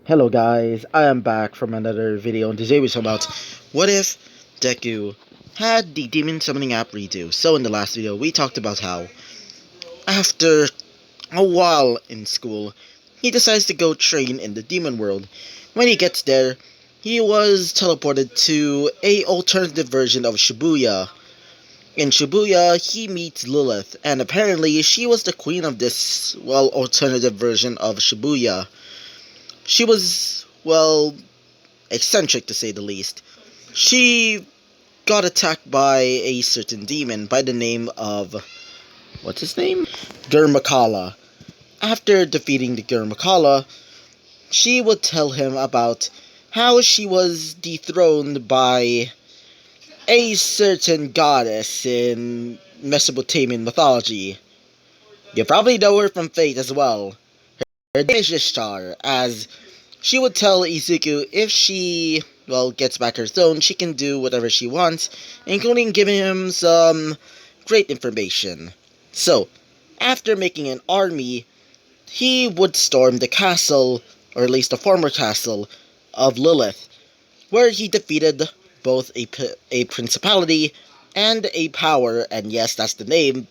Hello guys, I am back from another video and today we talk about what if Deku had the demon summoning app redo. So in the last video we talked about how after a while in school he decides to go train in the demon world. When he gets there, he was teleported to a alternative version of Shibuya. In Shibuya, he meets Lilith, and apparently she was the queen of this, alternative version of Shibuya. She was, eccentric to say the least. She got attacked by a certain demon by the name of, what's his name? Gurmakala. After defeating the Gurmakala, she would tell him about how she was dethroned by a certain goddess in Mesopotamian mythology. You probably know her from Fate as well. Her name is Ishtar, as she would tell Izuku if she, gets back her throne, she can do whatever she wants, including giving him some great information. So, after making an army, he would storm the castle, or at least the former castle, of Lilith, where he defeated both a principality and a power, and yes, that's the name,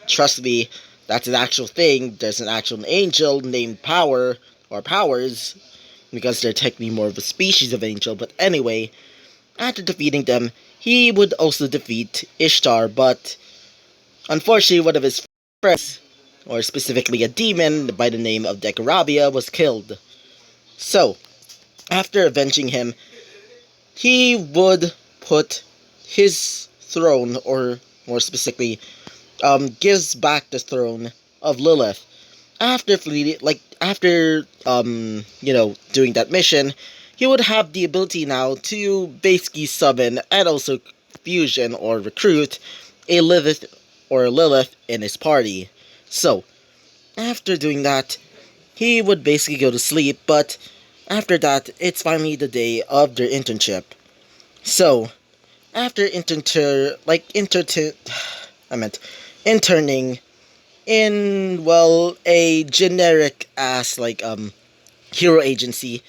trust me, that's an actual thing. There's an actual angel named Power, or Powers, because they're technically more of a species of angel, but anyway, after defeating them, he would also defeat Ishtar, but unfortunately one of his friends, or specifically a demon by the name of Dekurabia, was killed. So, after avenging him, he would put his throne, or more specifically, gives back the throne of Lilith. After doing that mission, he would have the ability now to basically summon and also fusion or recruit a Lilith in his party. So, after doing that, he would basically go to sleep, but after that, it's finally the day of their internship. So, after interning in, a generic ass, hero agency,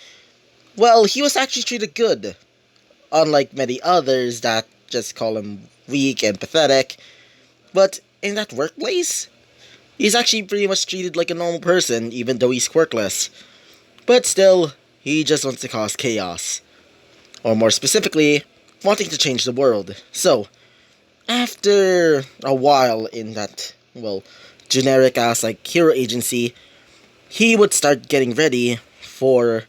he was actually treated good. Unlike many others that just call him weak and pathetic. But in that workplace, he's actually pretty much treated like a normal person, even though he's quirkless. But still, he just wants to cause chaos. Or more specifically, wanting to change the world. So, after a while in that, generic ass hero agency, he would start getting ready for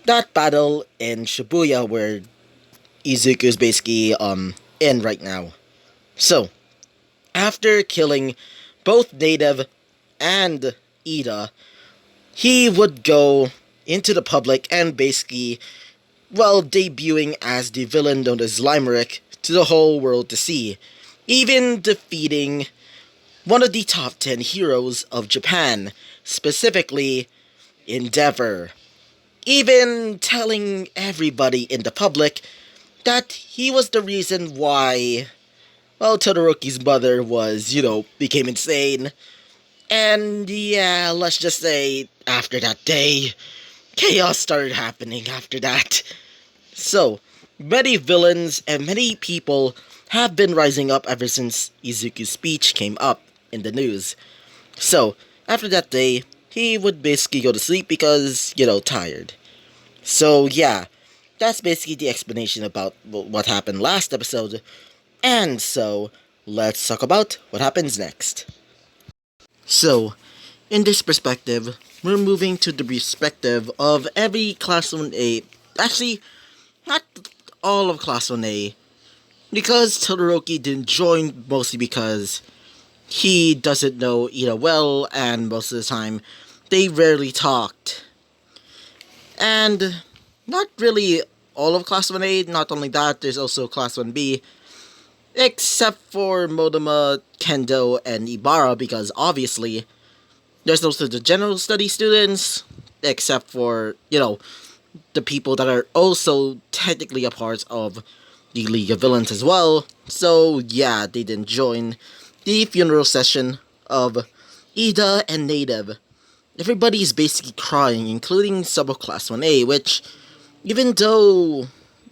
that battle in Shibuya where Izuku is basically in right now. So, after killing both Native and Ida, he would go into the public and basically, debuting as the villain known as Limerick to the whole world to see, even defeating one of the top 10 heroes of Japan, specifically Endeavor. Even telling everybody in the public that he was the reason why, Todoroki's mother became insane. And yeah, let's just say, after that day, chaos started happening after that. So, many villains and many people have been rising up ever since Izuku's speech came up in the news. So, after that day, he would basically go to sleep because, tired. So, yeah, that's basically the explanation about what happened last episode. And so, let's talk about what happens next. So, in this perspective, we're moving to the perspective of every Class 1A. Actually, not all of Class 1A. Because Todoroki didn't join, mostly because he doesn't know Ida well, and most of the time, they rarely talked. And not really all of Class 1A, not only that, there's also Class 1B, except for Modema, Kendo, and Ibara, because obviously, there's also the general study students, except for, the people that are also technically a part of the League of Villains as well. So, yeah, they didn't join the funeral session of Ida and Native. everybody's basically crying, including some of Class 1A, which, even though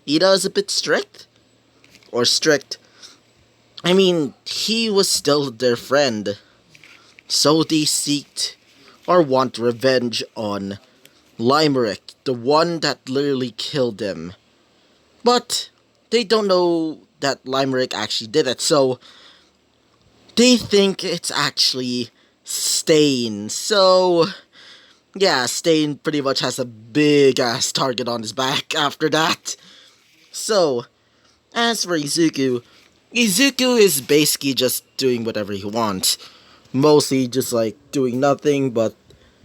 Ida is a bit strict, I mean, he was still their friend, so they seeked or want revenge on Limerick, the one that literally killed him. But they don't know that Limerick actually did it, so they think it's actually Stain. So, yeah, Stain pretty much has a big ass target on his back after that. So, as for Izuku is basically just doing whatever he wants. Mostly just like doing nothing but,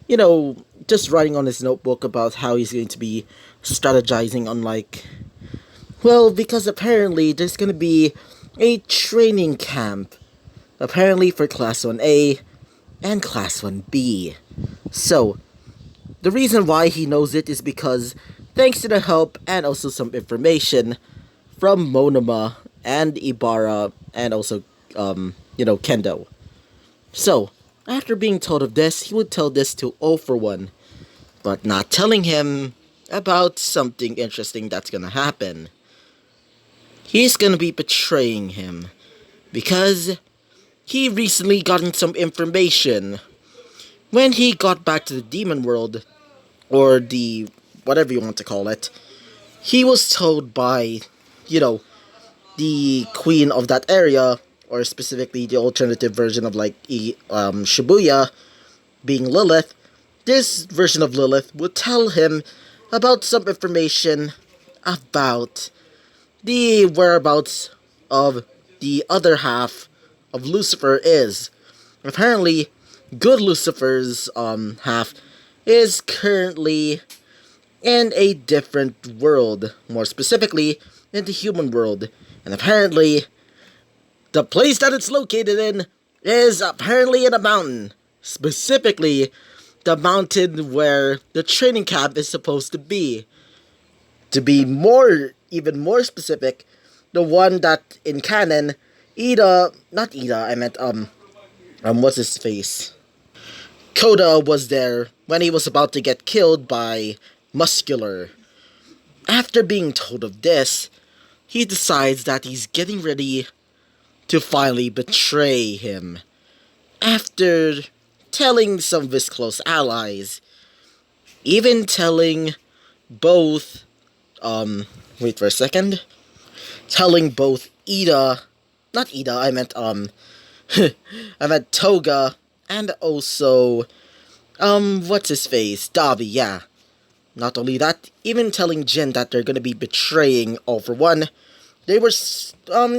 you know, just writing on his notebook about how he's going to be strategizing on like, well, because apparently there's gonna be a training camp, apparently for Class 1A and Class 1B. So, the reason why he knows it is because, thanks to the help and also some information from Monoma and Ibara and also, Kendo. So, after being told of this, he would tell this to O for One, but not telling him about something interesting that's gonna happen. He's gonna be betraying him because he recently gotten some information. When he got back to the demon world, or the whatever you want to call it, he was told by, you know, the queen of that area, or specifically the alternative version of like Shibuya, being Lilith. This version of Lilith would tell him about some information about the whereabouts of the other half of Lucifer is. Apparently, good Lucifer's half is currently in a different world, more specifically in the human world. And apparently, the place that it's located in is apparently in a mountain. Specifically, the mountain where the training camp is supposed to be. To be even more specific, the one that in canon, not Ida, I meant, what's his face? Koda was there when he was about to get killed by Muscular. After being told of this, he decides that he's getting ready to finally betray him. After telling some of his close allies, even telling both, wait for a second, telling both not Ida, I meant, I meant Toga, and also, what's his face? Davi, yeah. Not only that, even telling Jin that they're gonna be betraying All for One, they were,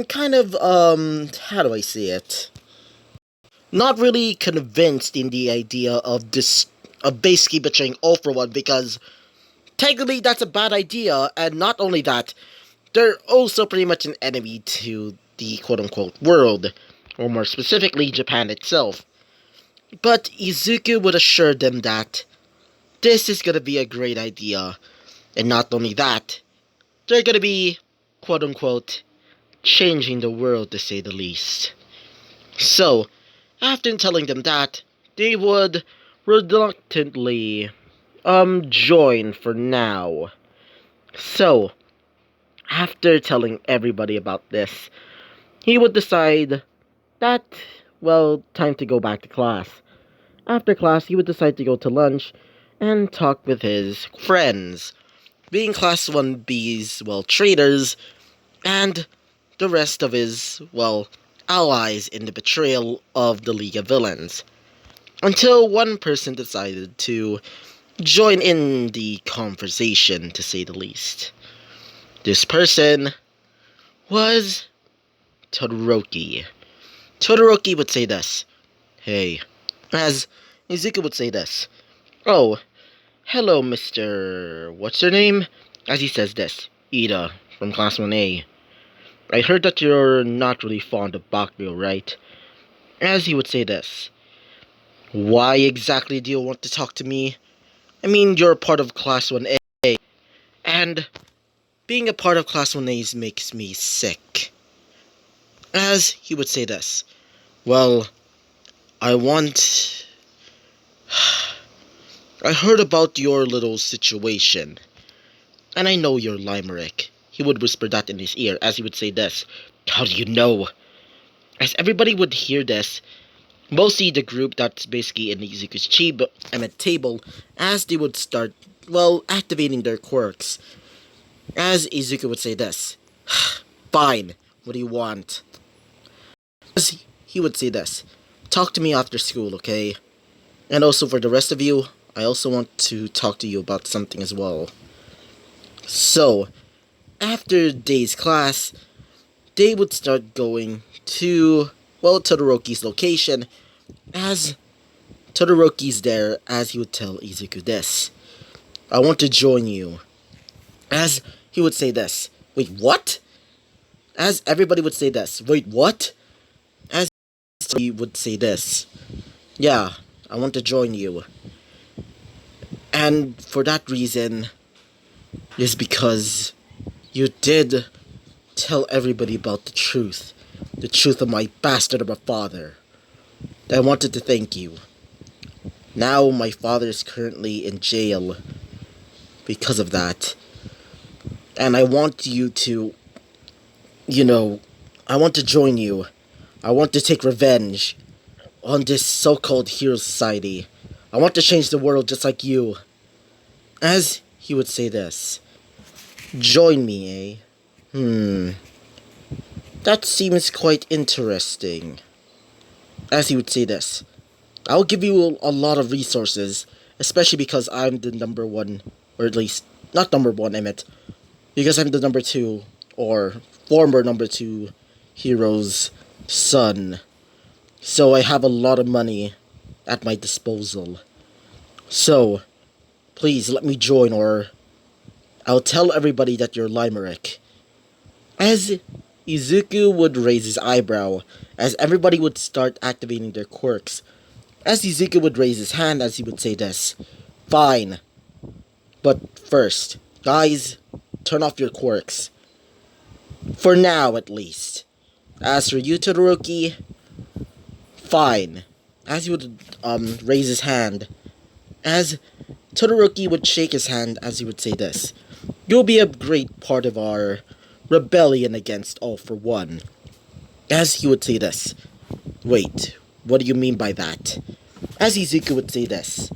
kind of, how do I say it? Not really convinced in the idea of this, of basically betraying All for One, because technically that's a bad idea, and not only that, they're also pretty much an enemy to the quote-unquote world, or more specifically, Japan itself. But Izuku would assure them that this is gonna be a great idea, and not only that, they're gonna be, quote-unquote, changing the world to say the least. So, after telling them that, they would reluctantly, join for now. So, after telling everybody about this, he would decide that, well, time to go back to class. After class, he would decide to go to lunch and talk with his friends, being Class 1B's, well, traitors, and the rest of his, well, allies in the betrayal of the League of Villains. Until one person decided to join in the conversation, to say the least. This person was Todoroki. Todoroki would say this. Hey. As Izuku would say this. Oh, hello, Mr. What's your name? As he says this. Ida, from Class 1A. I heard that you're not really fond of Bakugo, right? As he would say this. Why exactly do you want to talk to me? I mean, you're a part of Class 1A. And being a part of Class 1A makes me sick. As he would say this. Well, I want... I heard about your little situation, and I know you're Limerick. He would whisper that in his ear as he would say this. How do you know? As everybody would hear this, mostly the group that's basically in Izuku's table, as they would start, well, activating their quirks. As Izuku would say this. Fine, what do you want? As he would say this. Talk to me after school, okay? And also for the rest of you, I also want to talk to you about something as well. So, after day's class, they would start going to, well, Todoroki's location, as Todoroki's there, as he would tell Izuku this. I want to join you. As he would say this. Wait, what? As everybody would say this. Wait, what? As he would say this. Yeah, I want to join you. And for that reason, is because you did tell everybody about the truth. The truth of my bastard of a father. I wanted to thank you. Now my father is currently in jail because of that. And I want you to, I want to join you. I want to take revenge on this so-called hero society. I want to change the world just like you. As he would say this. Join me, eh? That seems quite interesting. As he would say this. I'll give you a lot of resources, especially because I'm the number one, or at least, not number one, I meant, because I'm the number two, or former number two hero's son. So I have a lot of money at my disposal. So, please let me join, or I'll tell everybody that you're Limerick. As Izuku would raise his eyebrow, as everybody would start activating their quirks, as Izuku would raise his hand as he would say this. Fine. But first, guys, turn off your quirks. For now, at least. As for you, Todoroki, fine. As he would raise his hand, as Todoroki would shake his hand as he would say this. You'll be a great part of our rebellion against All for One. As he would say this. Wait, what do you mean by that? As Izuku would say this.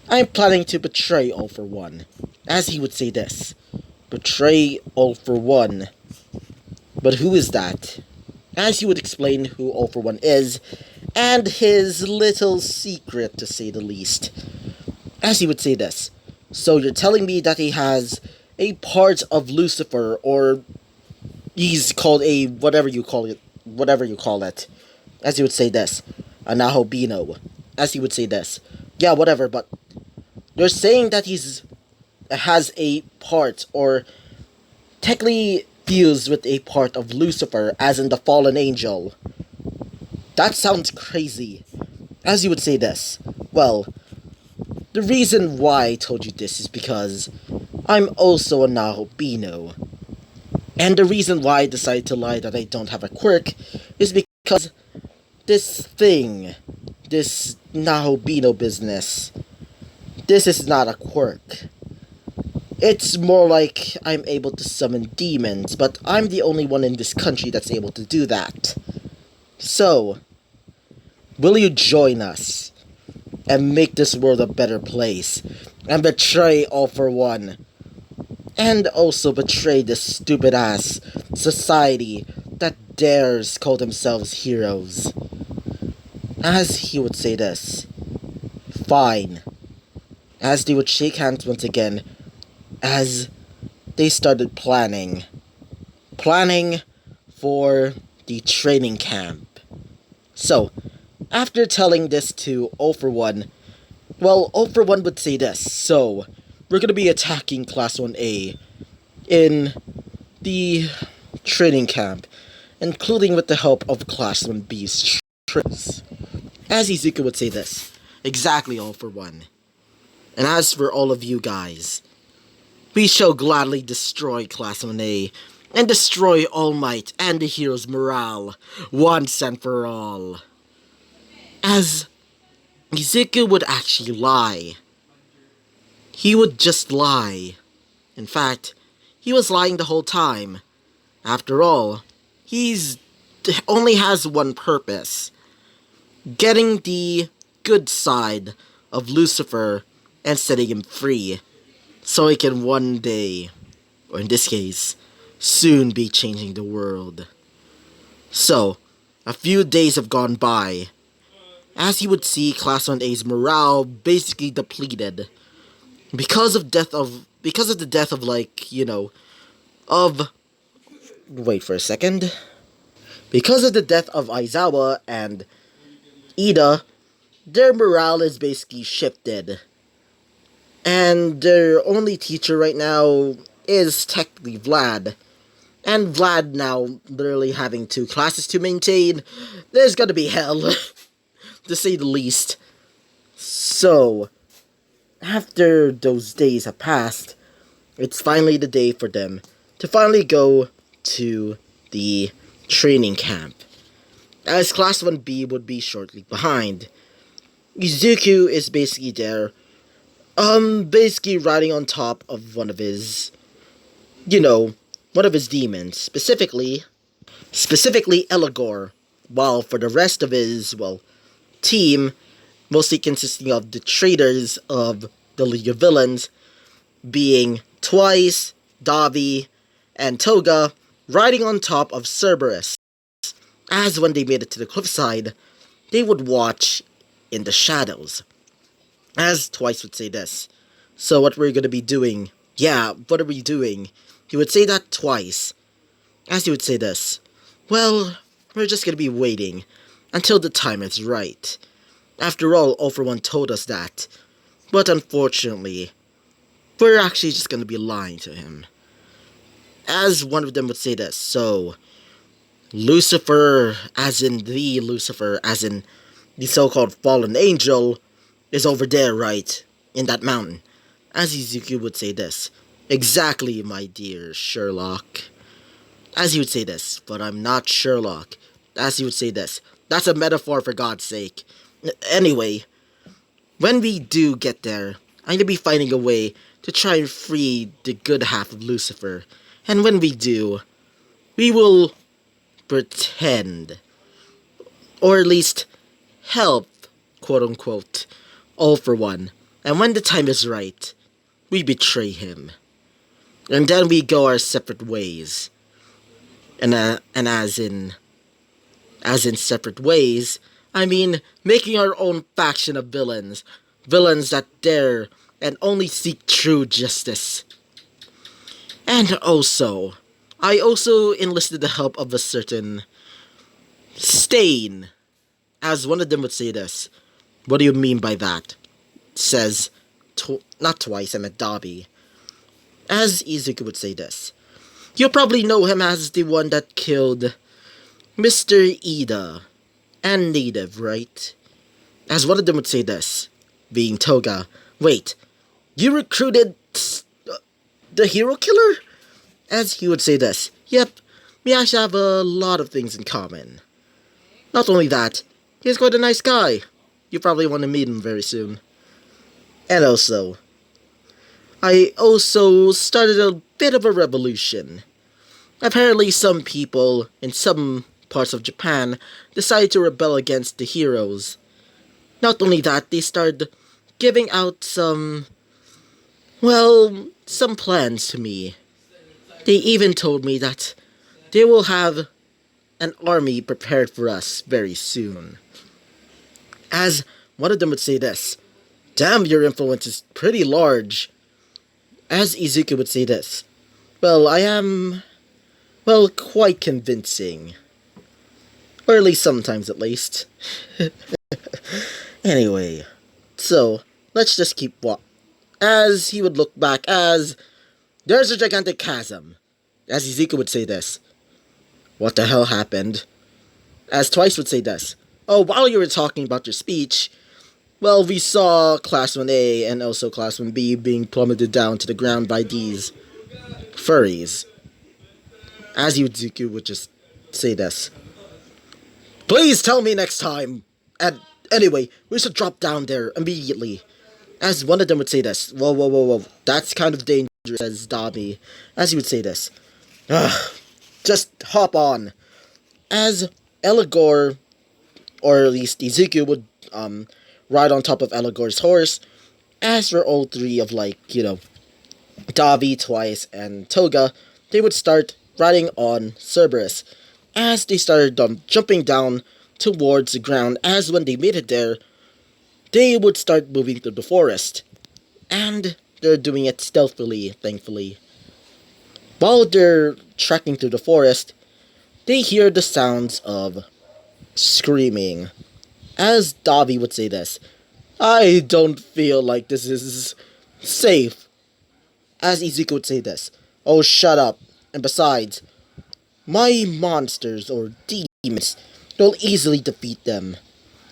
I'm planning to betray All for One. As he would say this. Betray All for One. But who is that? As he would explain who All for One is, and his little secret, to say the least. As he would say this. So you're telling me that he has a part of Lucifer, or he's called a whatever you call it. As he would say this. A Nahobino. As he would say this. Yeah, whatever, but you're saying that has a part, or technically fused with a part of Lucifer, as in the fallen angel. That sounds crazy. As you would say this. Well, the reason why I told you this is because I'm also a Nahobino. And the reason why I decided to lie that I don't have a quirk is because this Nahobino business, this is not a quirk. It's more like I'm able to summon demons, but I'm the only one in this country that's able to do that. So, will you join us and make this world a better place and betray All for One? And also betray this stupid-ass society that dares call themselves heroes. As he would say this. Fine. As they would shake hands once again, as they started planning for the training camp. So, after telling this to All for One, well, All for One would say this. So, we're gonna be attacking Class 1A in the training camp, including with the help of Class 1B's troops. As Izuku would say this. Exactly, All for One. And as for all of you guys, we shall gladly destroy Class 1A and destroy All Might and the hero's morale once and for all. As Izuku would actually lie. he would just lie. In fact, he was lying the whole time. After all, he's only has one purpose: getting the good side of Lucifer and setting him free, so he can one day, or in this case, soon be changing the world. So, a few days have gone by. As you would see, Class 1A's morale basically depleted because of the death of, of wait for a second. Because of the death of Aizawa and Ida, their morale is basically shifted. And their only teacher right now is technically Vlad. And Vlad now literally having two classes to maintain. There's gonna be hell, to say the least. So, after those days have passed, it's finally the day for them to finally go to the training camp, as Class 1B would be shortly behind. Izuku is basically there, basically riding on top of one of his demons, specifically Eligor, while for the rest of his, team, mostly consisting of the traitors of the League of Villains, being Twice, Davi, and Toga, riding on top of Cerberus, as when they made it to the cliffside, they would watch in the shadows. As Twice would say this: "So what we're gonna be doing? Yeah, what are we doing?" He would say that twice. As he would say this: "Well, we're just gonna be waiting until the time is right. After all for One told us that. But unfortunately, we're actually just gonna be lying to him." As one of them would say this: "So, Lucifer, as in the so-called fallen angel, is over there, right? In that mountain." As Izuku would say this: "Exactly, my dear Sherlock." As he would say this: "But I'm not Sherlock." As he would say this: "That's a metaphor, for God's sake." Anyway, when we do get there, I'm gonna be finding a way to try and free the good half of Lucifer. And when we do, we will pretend, or at least help, quote unquote, all for one. And when the time is right, we betray him. And then we go our separate ways. And as in separate ways, I mean making our own faction of villains. Villains that dare and only seek true justice. And also, I also enlisted the help of a certain Stain. As one of them would say this: "What do you mean by that?" Says, not Twice, I meant Dobby. As Izuku would say this: "You probably know him as the one that killed Mr. Ida and Native, right?" As one of them would say this, being Toga: "Wait, you recruited the hero killer?" As he would say this: "Yep, we actually have a lot of things in common. Not only that, he's quite a nice guy. You probably want to meet him very soon." And also, I also started a bit of a revolution. Apparently some people in some parts of Japan decided to rebel against the heroes. Not only that, they started giving out some plans to me. They even told me that they will have an army prepared for us very soon. As one of them would say this: "Damn, your influence is pretty large." As Izuku would say this: "Well, I am, quite convincing. Or at least sometimes, at least." Anyway, so, let's just keep As he would look back as, "There's a gigantic chasm." As Izuku would say this: "What the hell happened?" As Twice would say this: "Oh, while you were talking about your speech, we saw Class 1A and also Class 1B being plummeted down to the ground by these furries." As Izuku would just say this: "Please tell me next time. And anyway, we should drop down there immediately." As one of them would say this, whoa, whoa, whoa, whoa, that's kind of dangerous, says Dobby, as he would say this. Ugh, just hop on. As Elagor, or at least Izuku, would ride on top of Elagor's horse, as for all three of, like, Davi, Twice, and Toga, they would start riding on Cerberus. As they started jumping down towards the ground, as when they made it there, they would start moving through the forest. And they're doing it stealthily, thankfully. While they're trekking through the forest, they hear the sounds of screaming. As Davi would say this, I don't feel like this is safe. As Izuku would say this, oh, shut up. And besides, my monsters or demons, you'll easily defeat them.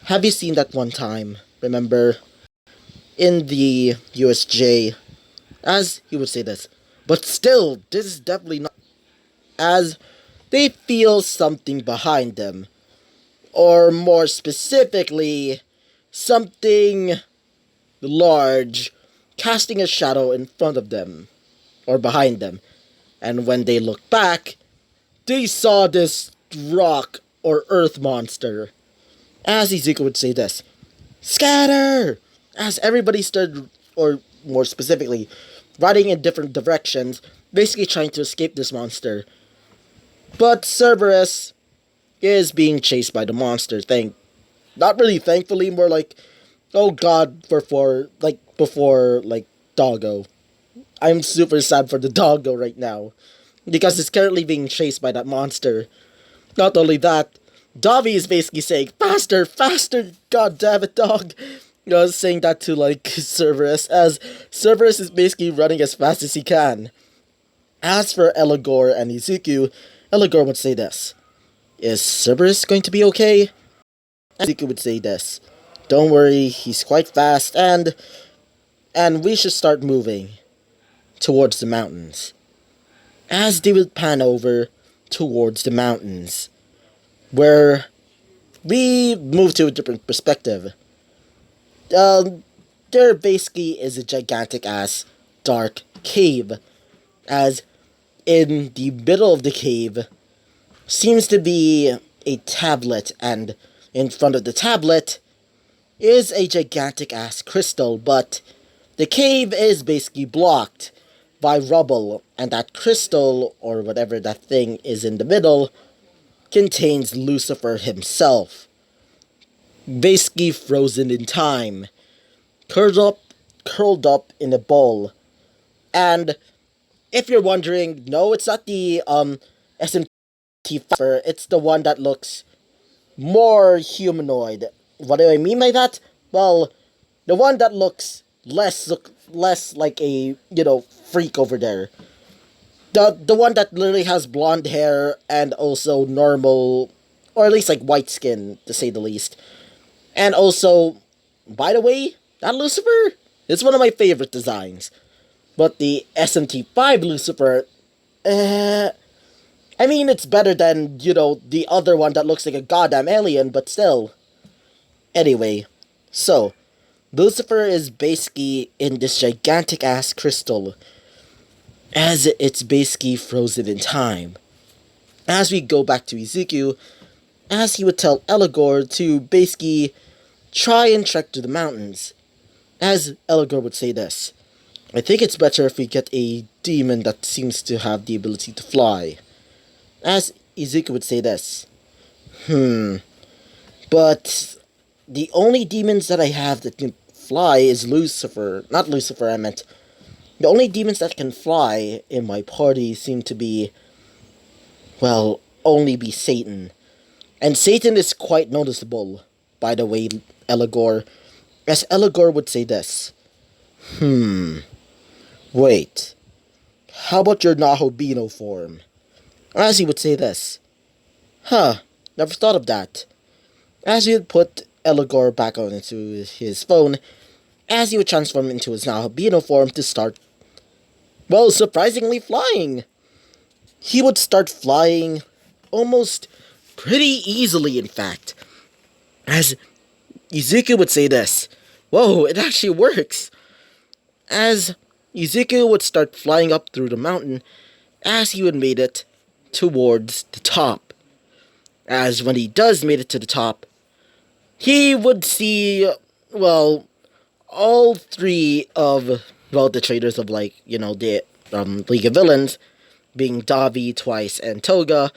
Have you seen that one time, remember, in the USJ? As he would say this, but still, this is definitely not. As they feel something behind them, or more specifically, something large casting a shadow in front of them, or behind them. And when they look back, they saw this rock or earth monster. As Izuku would say this, scatter! As everybody started, or more specifically, riding in different directions, basically trying to escape this monster. But Cerberus is being chased by the monster. Not really thankfully, more like, oh god, before Doggo. I'm super sad for the Doggo right now, because it's currently being chased by that monster. Not only that, Davi is basically saying, faster, faster, god damn it, dog. Saying that to, Cerberus, as Cerberus is basically running as fast as he can. As for Elagor and Izuku, Elagor would say this, is Cerberus going to be okay? Izuku would say this, don't worry, he's quite fast, and we should start moving towards the mountains. As they would pan over towards the mountains, where we move to a different perspective. There basically is a gigantic ass dark cave, as in the middle of the cave seems to be a tablet, and in front of the tablet is a gigantic ass crystal, but the cave is basically blocked by rubble, and that crystal, or whatever that thing is in the middle, contains Lucifer himself, basically frozen in time, curled up in a bowl. And if you're wondering, no, it's not the SMT5, it's the one that looks more humanoid. What do I mean by that? Well, the one that looks less like a, freak over there. The one that literally has blonde hair and also normal, or at least white skin, to say the least. And also, by the way, that Lucifer is one of my favorite designs. But the SMT5 Lucifer, I mean, it's better than, the other one that looks like a goddamn alien, but still. Anyway, so, Lucifer is basically in this gigantic ass crystal, as it's basically frozen in time. As we go back to Izuku, as he would tell Elagor to basically try and trek to the mountains. As Elagor would say this, I think it's better if we get a demon that seems to have the ability to fly. As Izuku would say this, but the only demons that I have that can fly is Lucifer. Not Lucifer, I meant. The only demons that can fly in my party seem to be, well, only be Satan. And Satan is quite noticeable, by the way, Elagor. As Elagor would say this, wait, how about your Nahobino form? As he would say this, never thought of that. As he would put Elagor back onto his phone, as he would transform into his Nahobino form to start, well, surprisingly flying. He would start flying almost pretty easily, in fact. As Izuku would say this, whoa, it actually works. as Ezekiel would start flying up through the mountain as he would made it towards the top. As when he does made it to the top, he would see, well, all three of, well, the traders of, like, the League of Villains, being Davi, Twice, and Toga,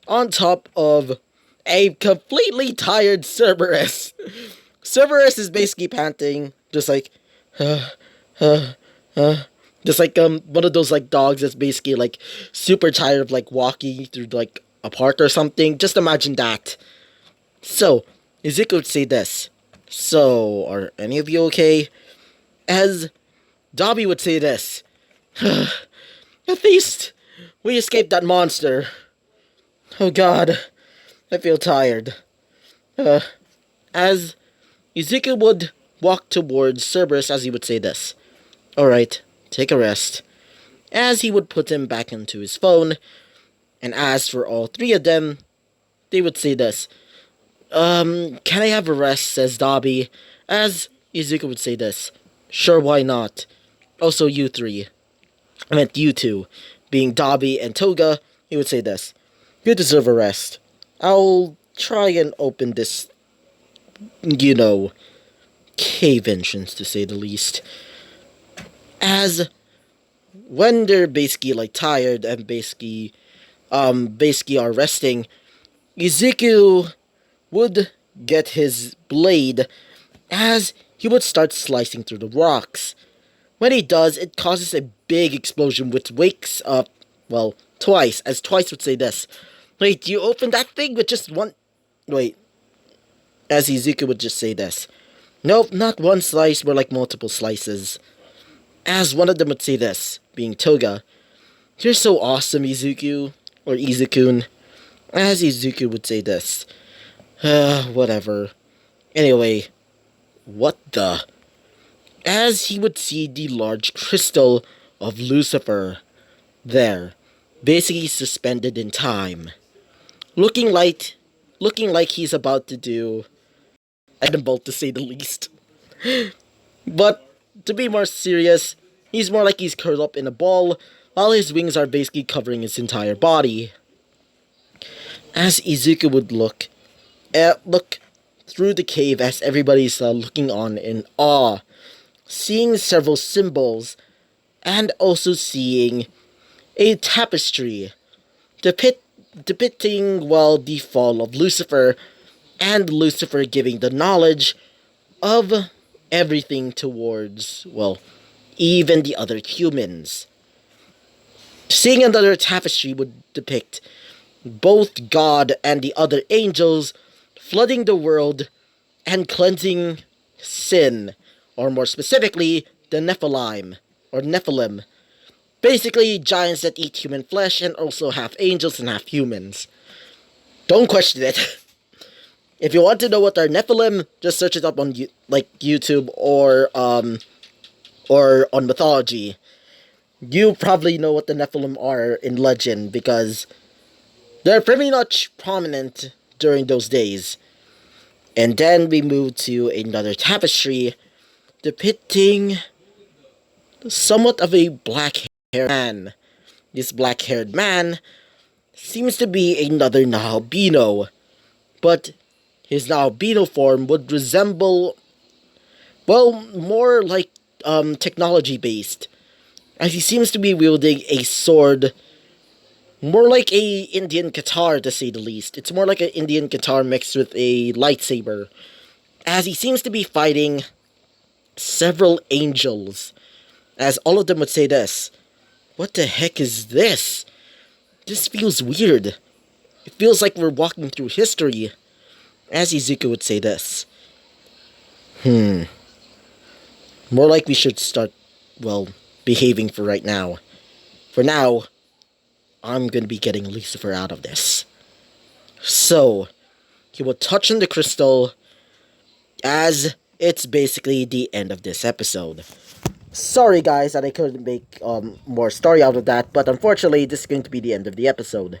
on top of a completely tired Cerberus. Cerberus is basically panting, just like, uh, uh, just like one of those like dogs that's basically like super tired of like walking through like a park or something. Just imagine that. So Ezekiel would say this. So, are any of you okay? As Dobby would say this. At least we escaped that monster. Oh God, I feel tired. As Ezekiel would walk towards Cerberus as he would say this. Alright, take a rest. As he would put him back into his phone, and as for all three of them, they would say this. Can I have a rest, says Dobby, as Ezekiel would say this. Sure, why not? Also, you three. I meant you two. Being Dobby and Toga, he would say this. You deserve a rest. I'll try and open this, cave entrance, to say the least. As when they're basically like tired and basically are resting, Ezekiel would get his blade as he would start slicing through the rocks. When he does, it causes a big explosion which wakes up, well, Twice, as Twice would say this. Wait, you opened that thing with just one... Wait. As Ezekiel would just say this. Nope, not one slice, more like multiple slices. As one of them would say this, being Toga. You're so awesome, Izuku. Or Izukun. As Izuku would say this. Whatever. Anyway, what the... As he would see the large crystal of Lucifer there, basically suspended in time. Looking like he's about to do an bolt, to say the least. But to be more serious, he's more like he's curled up in a ball, while his wings are basically covering his entire body. As Izuku would look through the cave as everybody's looking on in awe, seeing several symbols, and also seeing a tapestry depicting, well, the fall of Lucifer, and Lucifer giving the knowledge of everything towards, well, even the other humans. Seeing another tapestry would depict both God and the other angels flooding the world and cleansing sin, or more specifically, the Nephilim. Basically, giants that eat human flesh and also half angels and half humans. Don't question it. If you want to know what are Nephilim, just search it up on YouTube or on mythology. You probably know what the Nephilim are in legend because they're pretty much prominent during those days. And then we move to another tapestry depicting somewhat of a black-haired man. This black-haired man seems to be another Nahabino, but his Nahabino form would resemble, well, more like technology-based, as he seems to be wielding a sword, more like a Indian guitar, to say the least. It's more like an Indian guitar mixed with a lightsaber, as he seems to be fighting several angels, as all of them would say this. What the heck is this? This feels weird. It feels like we're walking through history. As Izuku would say this. More like we should start, well, behaving for right now. For now, I'm gonna be getting Lucifer out of this. So, he will touch on the crystal as it's basically the end of this episode. Sorry guys that I couldn't make more story out of that, but unfortunately this is going to be the end of the episode.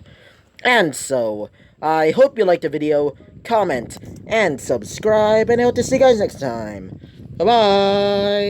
And so, I hope you liked the video, comment, and subscribe, and I hope to see you guys next time. Bye-bye!